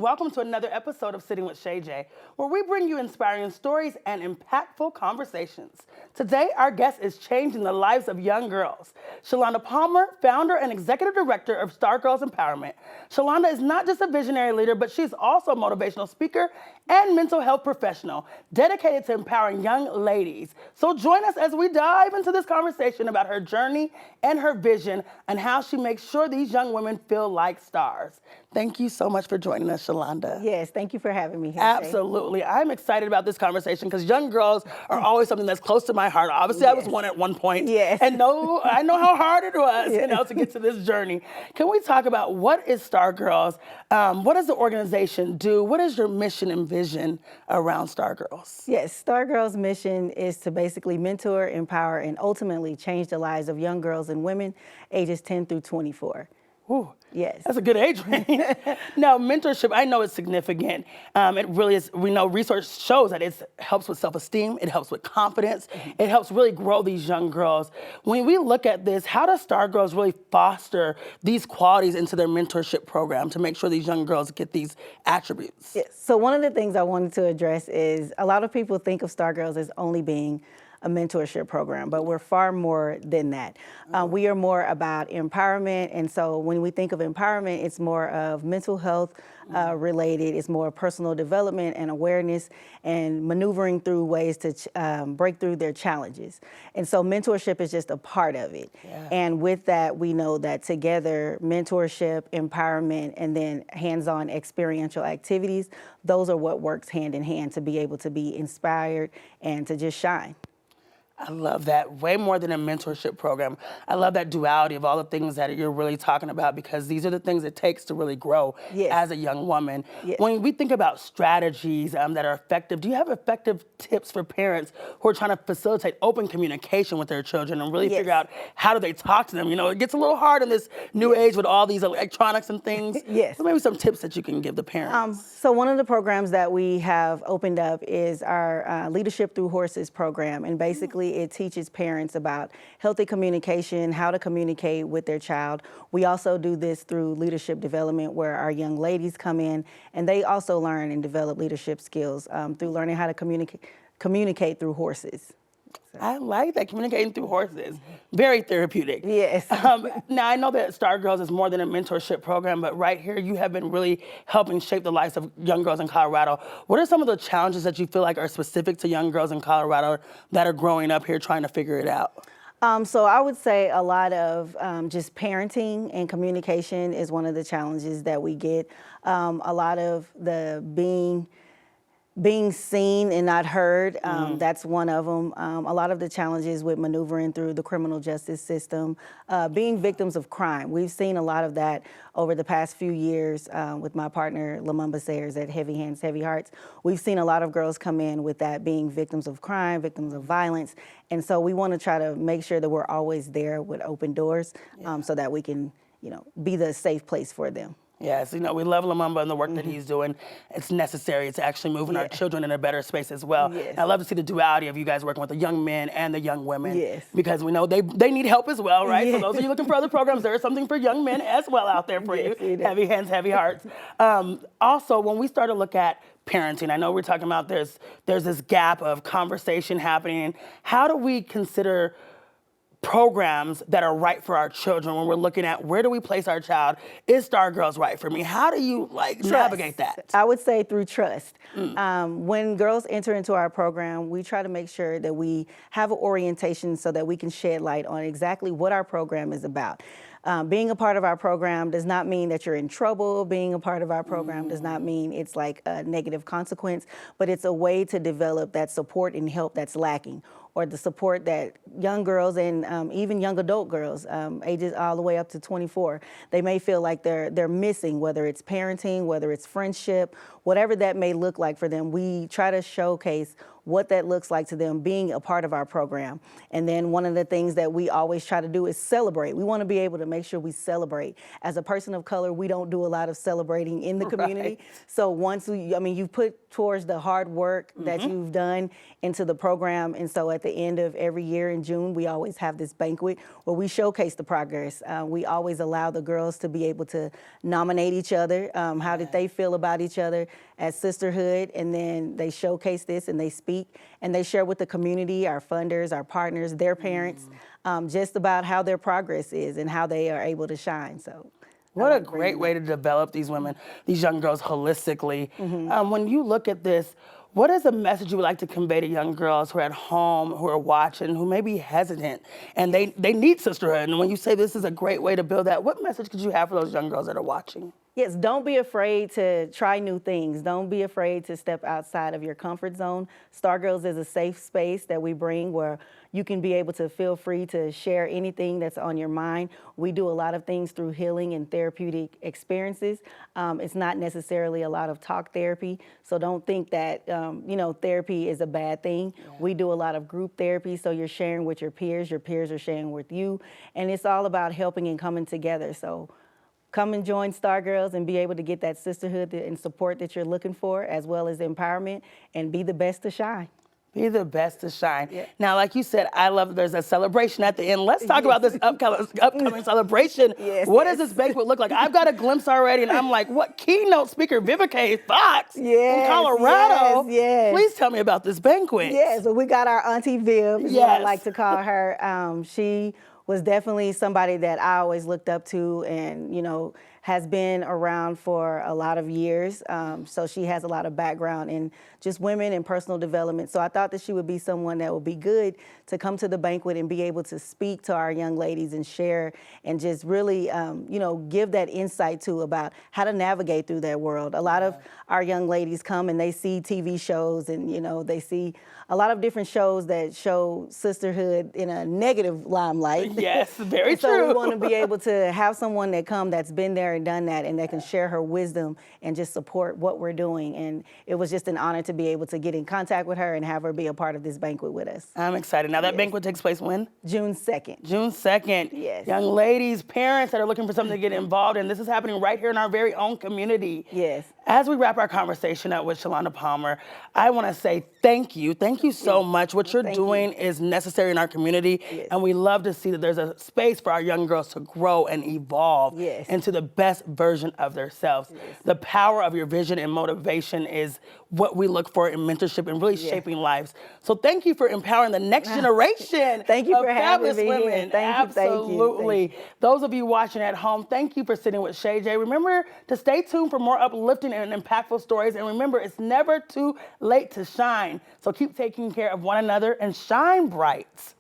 Welcome to another episode of Sitting with Shay J, where we bring you inspiring stories and impactful conversations. Today, our guest is changing the lives of young girls. Shalonda Palmer, founder and executive director of Star Girls Empowerment. Shalonda is not just a visionary leader, but she's also a motivational speaker and mental health professional dedicated to empowering young ladies. So join us as we dive into this conversation about her journey and her vision and how she makes sure these young women feel like stars. Thank you so much for joining us, Shalonda. Yes, thank you for having me here. Absolutely. I'm excited about this conversation because young girls are always something that's close to my heart. Obviously, I was one at one point. Yes. And I know how hard it was, to get to this journey. Can we talk about what is Star Girls? What does the organization do? What is your mission and vision around Star Girls? Yes, Star Girls' mission is to basically mentor, empower, and ultimately change the lives of young girls and women ages 10 through 24. Ooh, yes. That's a good age range. Now, mentorship, I know it's significant. It really is. We know research shows that it helps with self-esteem. It helps with confidence. It helps really grow these young girls. When we look at this, how does Star Girls really foster these qualities into their mentorship program to make sure these young girls get these attributes? Yes. So one of the things I wanted to address is a lot of people think of Star Girls as only being a mentorship program, but we're far more than that. We are more about empowerment, and so when we think of empowerment, it's more of mental health related, it's more personal development and awareness and maneuvering through ways to break through their challenges. And so mentorship is just a part of it. Yeah. And with that, we know that together, mentorship, empowerment, and then hands-on experiential activities, those are what works hand in hand to be able to be inspired and to just shine. I love that. Way more than a mentorship program. I love that duality of all the things that you're really talking about because these are the things it takes to really grow as a young woman. Yes. When we think about strategies that are effective, do you have effective tips for parents who are trying to facilitate open communication with their children and really figure out how do they talk to them? You know, it gets a little hard in this new age with all these electronics and things. Yes. So maybe some tips that you can give the parents. So one of the programs that we have opened up is our Leadership Through Horses program, and basically it teaches parents about healthy communication, how to communicate with their child. We also do this through leadership development where our young ladies come in and they also learn and develop leadership skills through learning how to communicate through horses. I like that, communicating through horses. Very therapeutic. Yes. Now, I know that Star Girls is more than a mentorship program, but right here you have been really helping shape the lives of young girls in Colorado. What are some of the challenges that you feel like are specific to young girls in Colorado that are growing up here trying to figure it out? So I would say a lot of just parenting and communication is one of the challenges that we get. A lot of the being seen and not heard, that's one of them. A lot of the challenges with maneuvering through the criminal justice system, being victims of crime. We've seen a lot of that over the past few years with my partner, Lamumba Sayers at Heavy Hands, Heavy Hearts. We've seen a lot of girls come in with that being victims of crime, victims of violence. And so we want to try to make sure that we're always there with open doors so that we can, be the safe place for them. Yes, we love Lamumba and the work that he's doing. It's necessary. It's actually moving our children in a better space as well. Yes. And I love to see the duality of you guys working with the young men and the young women. Yes. Because we know they need help as well, right? Yes. For those of you looking for other programs, there is something for young men as well out there for you. Heavy Hands, Heavy Hearts. Also, when we start to look at parenting, I know we're talking about there's this gap of conversation happening. How do we consider programs that are right for our children when we're looking at where do we place our child? Is Star Girls right for me? How do you navigate that? I would say through trust. When girls enter into our program, we try to make sure that we have an orientation so that we can shed light on exactly what our program is about. Being a part of our program does not mean that you're in trouble. Being a part of our program does not mean it's like a negative consequence, but it's a way to develop that support and help that's lacking, or the support that young girls and even young adult girls, ages all the way up to 24, they may feel like they're missing, whether it's parenting, whether it's friendship, whatever that may look like for them. We try to showcase what that looks like to them being a part of our program. And then one of the things that we always try to do is celebrate. We want to be able to make sure we celebrate. As a person of color, we don't do a lot of celebrating in the community. So once you put towards the hard work that you've done into the program. And so at the end of every year in June, we always have this banquet where we showcase the progress. We always allow the girls to be able to nominate each other. How did they feel about each other as sisterhood? And then they showcase this and they speak and they share with the community, our funders, our partners, their parents, just about how their progress is and how they are able to shine. So. What a great way to develop these women, these young girls holistically. When you look at this, what is a message you would like to convey to young girls who are at home, who are watching, who may be hesitant, and they need sisterhood? And when you say this is a great way to build that, what message could you have for those young girls that are watching? Yes, don't be afraid to try new things. Don't be afraid to step outside of your comfort zone. Stargirls is a safe space that we bring where you can be able to feel free to share anything that's on your mind. We do a lot of things through healing and therapeutic experiences. It's not necessarily a lot of talk therapy, so don't think that therapy is a bad thing. Yeah. We do a lot of group therapy, so you're sharing with your peers are sharing with you, and it's all about helping and coming together. So come and join Stargirls and be able to get that sisterhood and support that you're looking for, as well as empowerment, and be the best to shine. Be the best to shine. Yeah. Now, like you said, I love that there's a celebration at the end. Let's talk about this upcoming celebration. What does this banquet look like? I've got a glimpse already, and I'm like, what keynote speaker Vivica Fox in Colorado? Please tell me about this banquet. So we got our Auntie Viv, is what I like to call her. She was definitely somebody that I always looked up to, and has been around for a lot of years. So she has a lot of background in just women and personal development. So I thought that she would be someone that would be good to come to the banquet and be able to speak to our young ladies and share and just really, give that insight to about how to navigate through that world. A lot of our young ladies come and they see TV shows and, they see a lot of different shows that show sisterhood in a negative limelight. Yes, very true. So we want to be able to have someone that come that's been there and done that, and that can share her wisdom and just support what we're doing. And it was just an honor to be able to get in contact with her and have her be a part of this banquet with us. I'm excited. Now that banquet takes place when? June 2nd. June 2nd. Yes. Young ladies, parents that are looking for something to get involved in. This is happening right here in our very own community. Yes. As we wrap our conversation up with Shalonda Palmer, I want to say thank you. Thank you so much. What you're doing is necessary in our community, and we love to see that there's a space for our young girls to grow and evolve into the best version of themselves. The power of your vision and motivation is what we look for in mentorship and really shaping lives. So thank you for empowering the next generation. Thank you of for having me women. here. Absolutely. Thank you. Those of you watching at home, thank you for sitting with Shay J. Remember to stay tuned for more uplifting and impactful stories. And remember, it's never too late to shine. So keep taking care of one another and shine bright.